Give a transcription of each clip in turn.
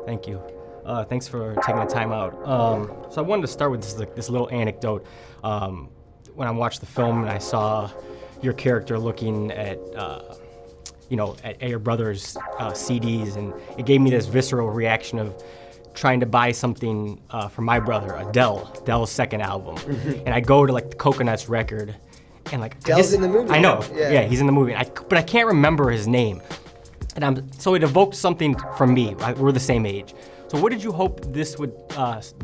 Thank you. Thanks for taking the time out. So I wanted to start with this little anecdote. When I watched the film and I saw your character looking at your brother's CDs, and it gave me this visceral reaction of trying to buy something for my brother, Adele's second album. And I go to like the Coconuts record, and like Adele's in the movie. I know, yeah he's in the movie. But I can't remember his name, and so it evoked something from me. We're the same age. So what did you hope this would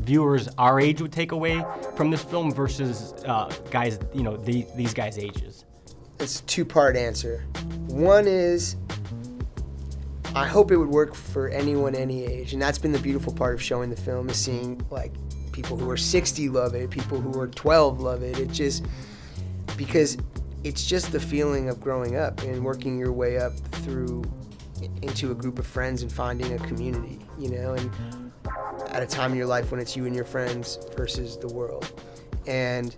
viewers our age would take away from this film versus guys, these guys' ages? It's a two-part answer. One is, I hope it would work for anyone, any age, and that's been the beautiful part of showing the film, is seeing like people who are 60 love it, people who are 12 love it. It just, because it's just the feeling of growing up and working your way up through into a group of friends and finding a community, and at a time in your life when it's you and your friends versus the world. And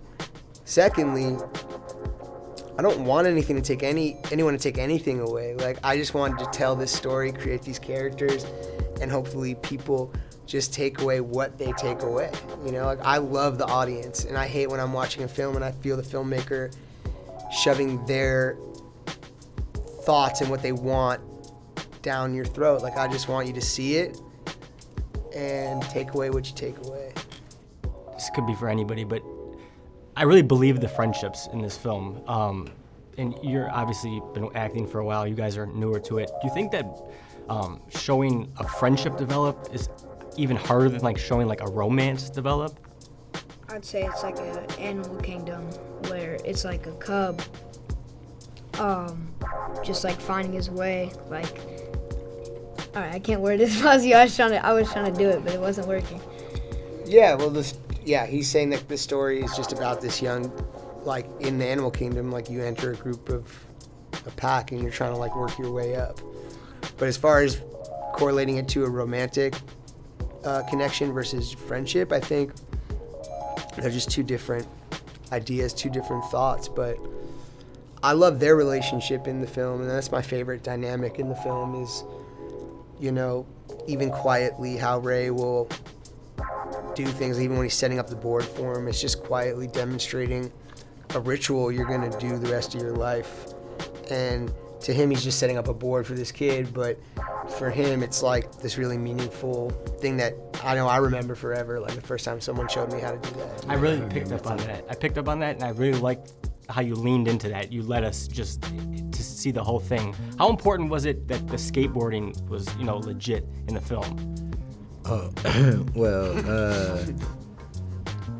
secondly, I don't want anyone to take anything away. Like, I just wanted to tell this story, create these characters, and hopefully people just take away what they take away. Like, I love the audience, and I hate when I'm watching a film and I feel the filmmaker shoving their thoughts and what they want down your throat. Like, I just want you to see it and take away what you take away. This could be for anybody, but I really believe the friendships in this film. And you're obviously been acting for a while. You guys are newer to it. Do you think that showing a friendship develop is even harder than like showing like a romance develop? I'd say it's like an animal kingdom where it's like a cub, just like finding his way. Like, all right, I can't word this fuzzy. I was trying to do it, but it wasn't working. Yeah, well, he's saying that this story is just about this young, like in the animal kingdom, like you enter a pack and you're trying to like work your way up. But as far as correlating it to a romantic connection versus friendship, I think they're just two different ideas, two different thoughts. But I love their relationship in the film, and that's my favorite dynamic in the film is, even quietly how Ray will do things, even when he's setting up the board for him. It's just quietly demonstrating a ritual you're gonna do the rest of your life. And to him, he's just setting up a board for this kid, but for him, it's like this really meaningful thing that I know I remember forever, like the first time someone showed me how to do that. I really picked up on that, and I really liked how you leaned into that. You let us just to see the whole thing. How important was it that the skateboarding was, legit in the film?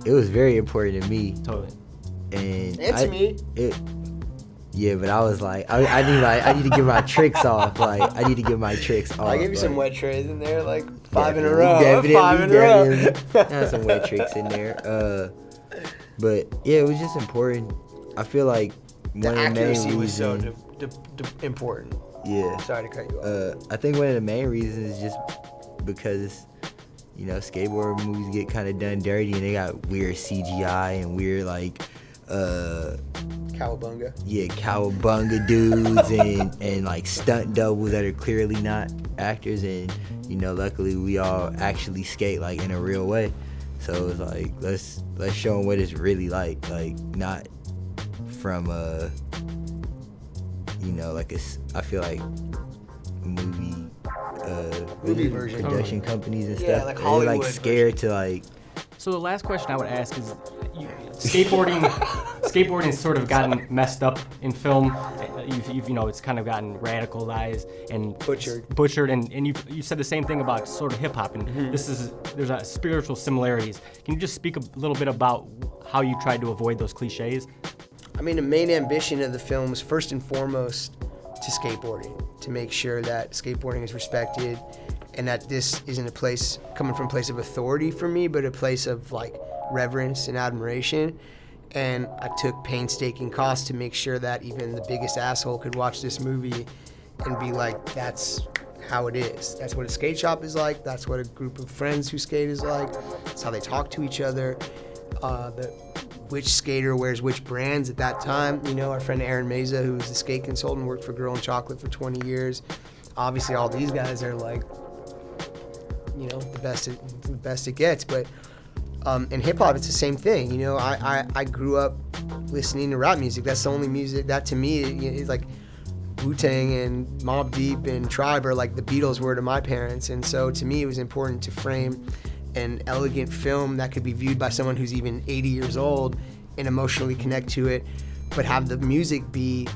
It was very important to me. Totally. And to me. Yeah, but I was like, I need to get my tricks off. Like, I need to get my tricks off. I gave you some wet trays in there, like five in a Definitely. row. I had some wet tricks in there. But yeah, it was just important. I feel like one of the main reasons was so important. Yeah. Sorry to cut you off. I think one of the main reasons is just because, skateboard movies get kind of done dirty and they got weird CGI and weird Cowabunga. Yeah, cowabunga dudes and like stunt doubles that are clearly not actors, and luckily we all actually skate like in a real way. So it's like let's show them what it's really like not from I feel like movie version production companies and yeah, stuff. like They're Hollywood like scared to like. So the last question I would ask is, skateboarding sort of gotten messed up in film. It's kind of gotten radicalized and butchered, and you said the same thing about sort of hip hop, and there's a spiritual similarities. Can you just speak a little bit about how you tried to avoid those cliches? I mean, the main ambition of the film was first and foremost to skateboarding, to make sure that skateboarding is respected, and that this isn't a place coming from a place of authority for me, but a place of like reverence and admiration. And I took painstaking costs to make sure that even the biggest asshole could watch this movie and be like, that's how it is. That's what a skate shop is like. That's what a group of friends who skate is like. That's how they talk to each other. The which skater wears which brands at that time. You know, our friend Aaron Meza, who was the skate consultant, worked for Girl in Chocolate for 20 years. Obviously, all these guys are like, you know, the best it gets. But in hip hop, it's the same thing. You know, I grew up listening to rap music. That's the only music that to me is like Wu-Tang and Mobb Deep and Tribe are like the Beatles were to my parents. And so to me, it was important to frame an elegant film that could be viewed by someone who's even 80 years old and emotionally connect to it, but have the music be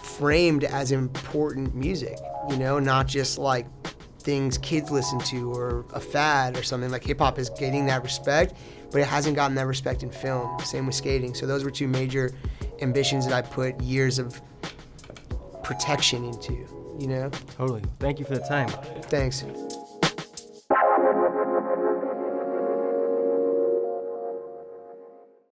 framed as important music, you know, not just like things kids listen to or a fad or something. Like hip hop is getting that respect, but it hasn't gotten that respect in film. Same with skating. So those were two major ambitions that I put years of protection into, you know? Totally. Thank you for the time. Thanks.